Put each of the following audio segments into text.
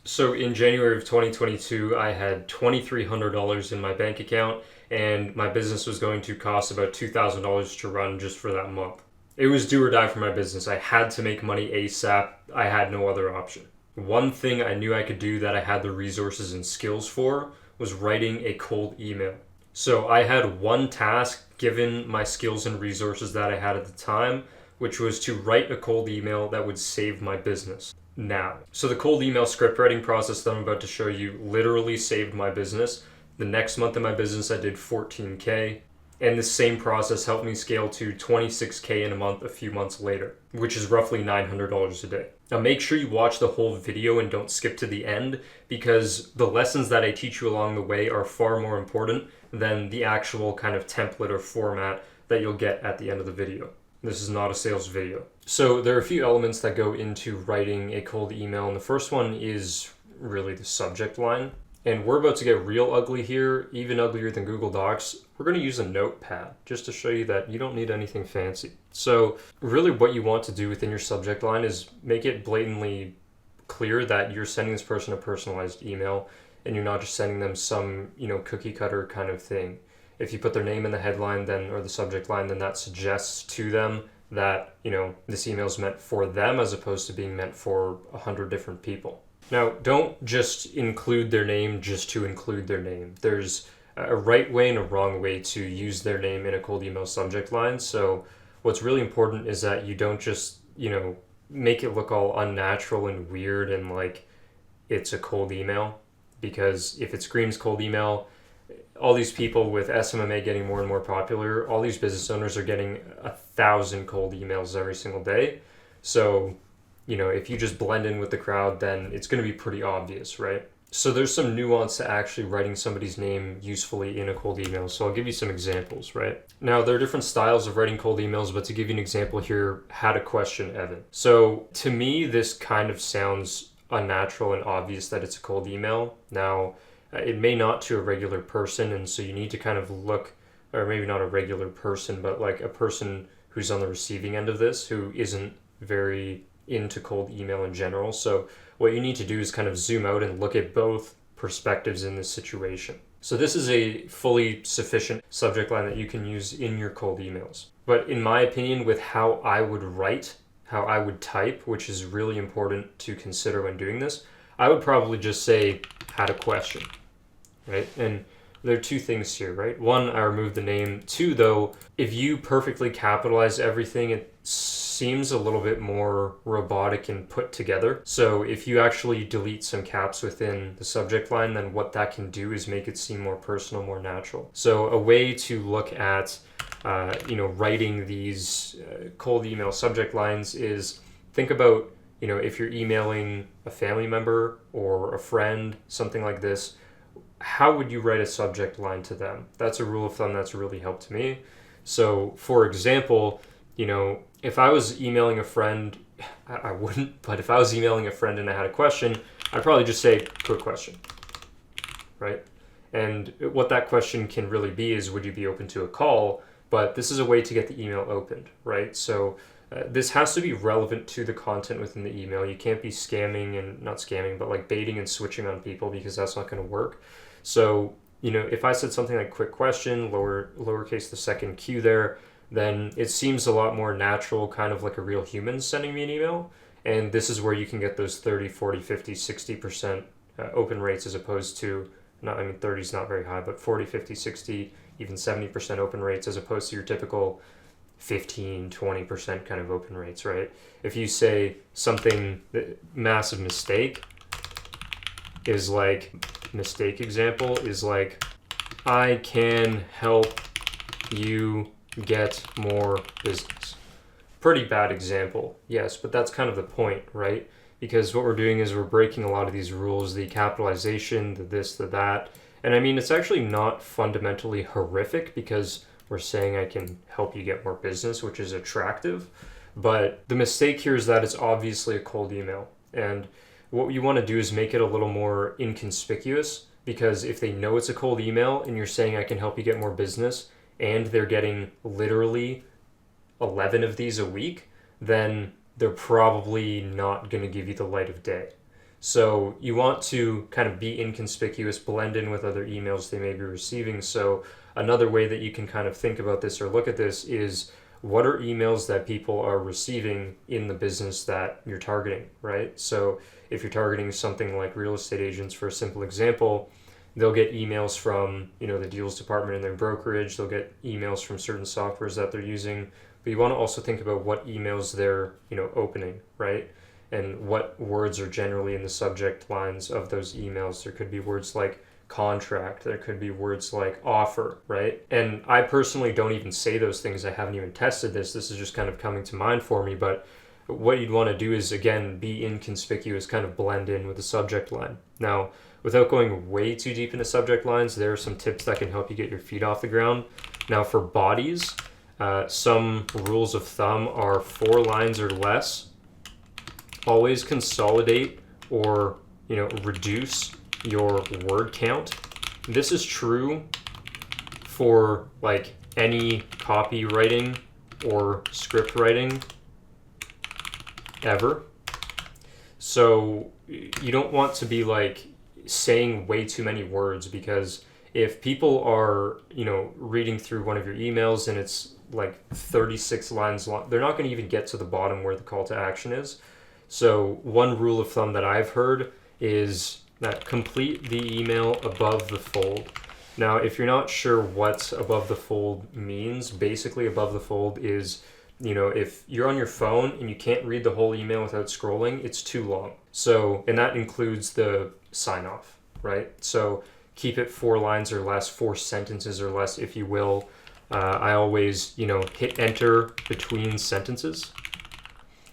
So in January of 2022, I had $2,300 in my bank account, and my business was going to cost about $2,000 to run just for that month. It was do or die for my business. I had to make money ASAP. I had no other option. One thing I knew I could do that I had the resources and skills for was writing a cold email. So I had one task given my skills and resources that I had at the time, which was to write a cold email that would save my business now. So the cold email script writing process that I'm about to show you literally saved my business. The next month in my business, I did 14K. And the same process helped me scale to 26K in a month a few months later, which is roughly $900 a day. Now make sure you watch the whole video and don't skip to the end, because the lessons that I teach you along the way are far more important than the actual kind of template or format that you'll get at the end of the video. This is not a sales video. So there are a few elements that go into writing a cold email, and the first one is really the subject line. And we're about to get real ugly here, even uglier than Google Docs. We're going to use a notepad just to show you that you don't need anything fancy. So really what you want to do within your subject line is make it blatantly clear that you're sending this person a personalized email and you're not just sending them some, cookie cutter kind of thing. If you put their name in the headline then or the subject line, then that suggests to them that, this email is meant for them as opposed to being meant for 100 different people. Now, don't just include their name just to include their name. There's a right way and a wrong way to use their name in a cold email subject line. So what's really important is that you don't just, make it look all unnatural and weird and like it's a cold email. Because if it screams cold email, all these people with SMMA getting more and more popular, all these business owners are getting 1,000 cold emails every single day. So if you just blend in with the crowd, then it's going to be pretty obvious, right? So there's some nuance to actually writing somebody's name usefully in a cold email. So I'll give you some examples, right? Now, there are different styles of writing cold emails, but to give you an example here, had a question, Evan. So to me, this kind of sounds unnatural and obvious that it's a cold email. Now, it may not to a regular person, and so you need to kind of look, or maybe not a regular person, but like a person who's on the receiving end of this, who isn't very into cold email in general. So what you need to do is kind of zoom out and look at both perspectives in this situation. So this is a fully sufficient subject line that you can use in your cold emails. But in my opinion, with how I would write, how I would type, which is really important to consider when doing this, I would probably just say, had a question, right? And there are two things here, right? One, I removed the name. Two, though, if you perfectly capitalize everything, it seems a little bit more robotic and put together. So if you actually delete some caps within the subject line, then what that can do is make it seem more personal, more natural. So a way to look at, writing these cold email subject lines is think about, if you're emailing a family member or a friend, something like this, how would you write a subject line to them? That's a rule of thumb that's really helped me. So for example, if I was emailing a friend, I wouldn't, but if I was emailing a friend and I had a question, I'd probably just say, quick question, right? And what that question can really be is, would you be open to a call? But this is a way to get the email opened, right? So this has to be relevant to the content within the email. You can't be scamming and not scamming, but like baiting and switching on people, because that's not going to work. So, if I said something like quick question, lowercase the second Q there, then it seems a lot more natural, kind of like a real human sending me an email. And this is where you can get those 30, 40, 50, 60% open rates as opposed to, 30 is not very high, but 40, 50, 60, even 70% open rates as opposed to your typical 15, 20% kind of open rates, right? If you say something, massive mistake is like, I can help you get more business. Pretty bad example, yes, but that's kind of the point, right? Because what we're doing is we're breaking a lot of these rules, the capitalization, the this, the that. And it's actually not fundamentally horrific, because we're saying I can help you get more business, which is attractive. But the mistake here is that it's obviously a cold email. And what you want to do is make it a little more inconspicuous, because if they know it's a cold email and you're saying I can help you get more business, and they're getting literally 11 of these a week, then they're probably not going to give you the light of day. So you want to kind of be inconspicuous, blend in with other emails they may be receiving. So another way that you can kind of think about this or look at this is, what are emails that people are receiving in the business that you're targeting, right? So if you're targeting something like real estate agents, for a simple example, they'll get emails from, the deals department in their brokerage. They'll get emails from certain softwares that they're using. But you want to also think about what emails they're, opening, right? And what words are generally in the subject lines of those emails. There could be words like contract, there could be words like offer, right? And I personally don't even say those things. I haven't even tested this. This is just kind of coming to mind for me. But what you'd want to do is, again, be inconspicuous, kind of blend in with the subject line. Now, without going way too deep into subject lines, there are some tips that can help you get your feet off the ground. Now, for bodies, some rules of thumb are 4 lines or less. Always consolidate or reduce your word count. This is true for like any copywriting or script writing ever. So you don't want to be like saying way too many words, because if people are reading through one of your emails and it's like 36 lines long, they're not going to even get to the bottom where the call to action is. So one rule of thumb that I've heard is that complete the email above the fold. Now, if you're not sure what above the fold means, basically above the fold is, if you're on your phone and you can't read the whole email without scrolling, it's too long. So, and that includes the sign off, right? So keep it 4 lines or less, 4 sentences or less, if you will. I always, hit enter between sentences.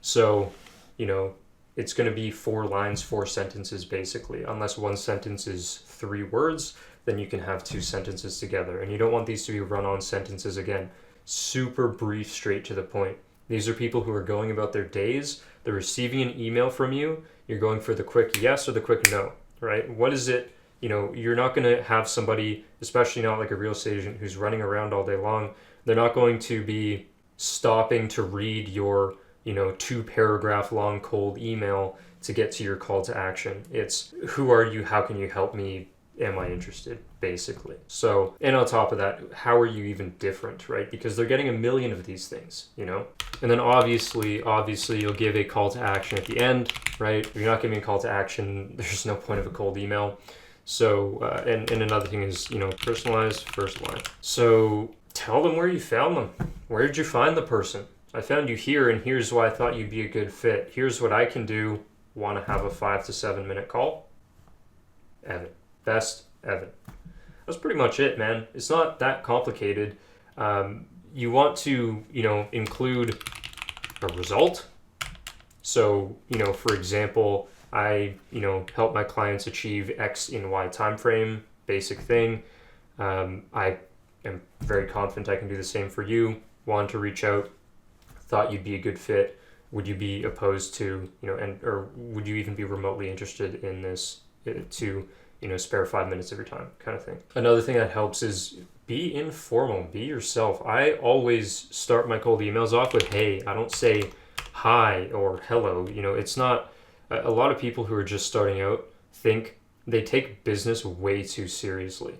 So, it's going to be 4 lines, 4 sentences basically. Unless one sentence is 3 words, then you can have 2 sentences together. And you don't want these to be run-on sentences. Again, super brief, straight to the point. These are people who are going about their days. They're receiving an email from you. You're going for the quick yes or the quick no, right? What is it? You're not going to have somebody, especially not like a real estate agent who's running around all day long. They're not going to be stopping to read your 2-paragraph long cold email to get to your call to action. It's, who are you? How can you help me? Am I interested? Basically. So, and on top of that, how are you even different, right? Because they're getting a million of these things, And then obviously you'll give a call to action at the end, right? If you're not giving a call to action, there's no point of a cold email. So, and another thing is, personalized first line. So tell them where you found them. Where did you find the person? I found you here, and here's why I thought you'd be a good fit. Here's what I can do. Want to have a 5 to 7 minute call? Evan. Best Evan. That's pretty much it, man. It's not that complicated. You want to, include a result. So, for example, I, help my clients achieve X in Y time frame, basic thing. I am very confident I can do the same for you. Want to reach out, thought you'd be a good fit. Would you be opposed to, or would you even be remotely interested in this to, spare 5 minutes of your time, kind of thing. Another thing that helps is be informal, be yourself. I always start my cold emails off with hey. I don't say hi or hello. It's not, a lot of people who are just starting out think they take business way too seriously.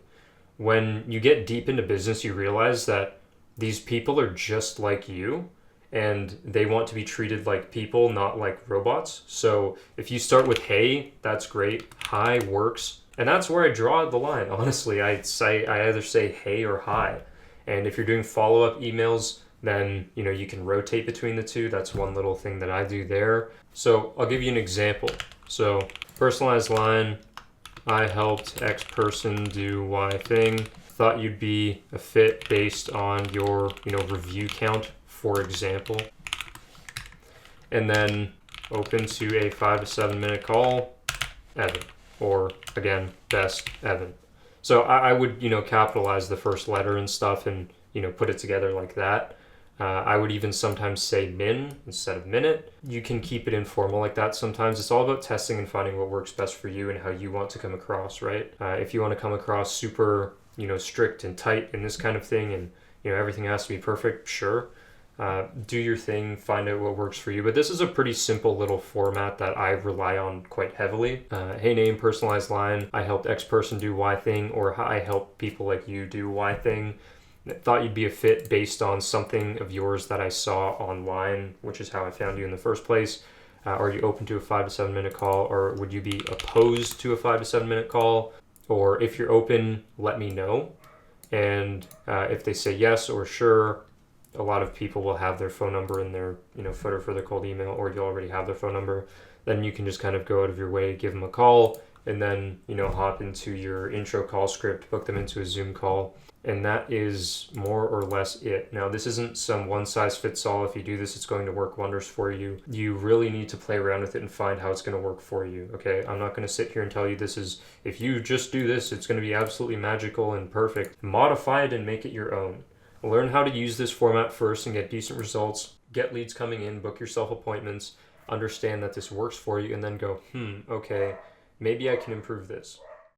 When you get deep into business, you realize that these people are just like you, and they want to be treated like people, not like robots. So if you start with hey, that's great. Hi works. And that's where I draw the line. Honestly, I either say hey or hi. And if you're doing follow-up emails, then you can rotate between the two. That's one little thing that I do there. So I'll give you an example. So personalized line, I helped X person do Y thing. Thought you'd be a fit based on your review count, for example. And then open to a 5 to 7 minute call, Evan. Or again, best Evan. So I would, capitalize the first letter and stuff and, put it together like that. I would even sometimes say min instead of minute. You can keep it informal like that sometimes. It's all about testing and finding what works best for you and how you want to come across, right? If you want to come across super, strict and tight and this kind of thing and, everything has to be perfect, sure. Do your thing, find out what works for you. But this is a pretty simple little format that I rely on quite heavily. Hey name, personalized line, I helped X person do Y thing, or I help people like you do Y thing. Thought you'd be a fit based on something of yours that I saw online, which is how I found you in the first place. Are you open to a 5 to 7 minute call, or would you be opposed to a 5 to 7 minute call? Or if you're open, let me know. And if they say yes or sure, a lot of people will have their phone number in their footer for their cold email, or you already have their phone number. Then you can just kind of go out of your way, give them a call, and then hop into your intro call script, book them into a Zoom call, and that is more or less it. Now, this isn't some one size fits all. If you do this, it's going to work wonders for you. You really need to play around with it and find how it's going to work for you. Okay, I'm not going to sit here and tell you this is, if you just do this, it's going to be absolutely magical and perfect. Modify it and make it your own. Learn how to use this format first and get decent results. Get leads coming in, book yourself appointments, understand that this works for you, and then go, okay, maybe I can improve this.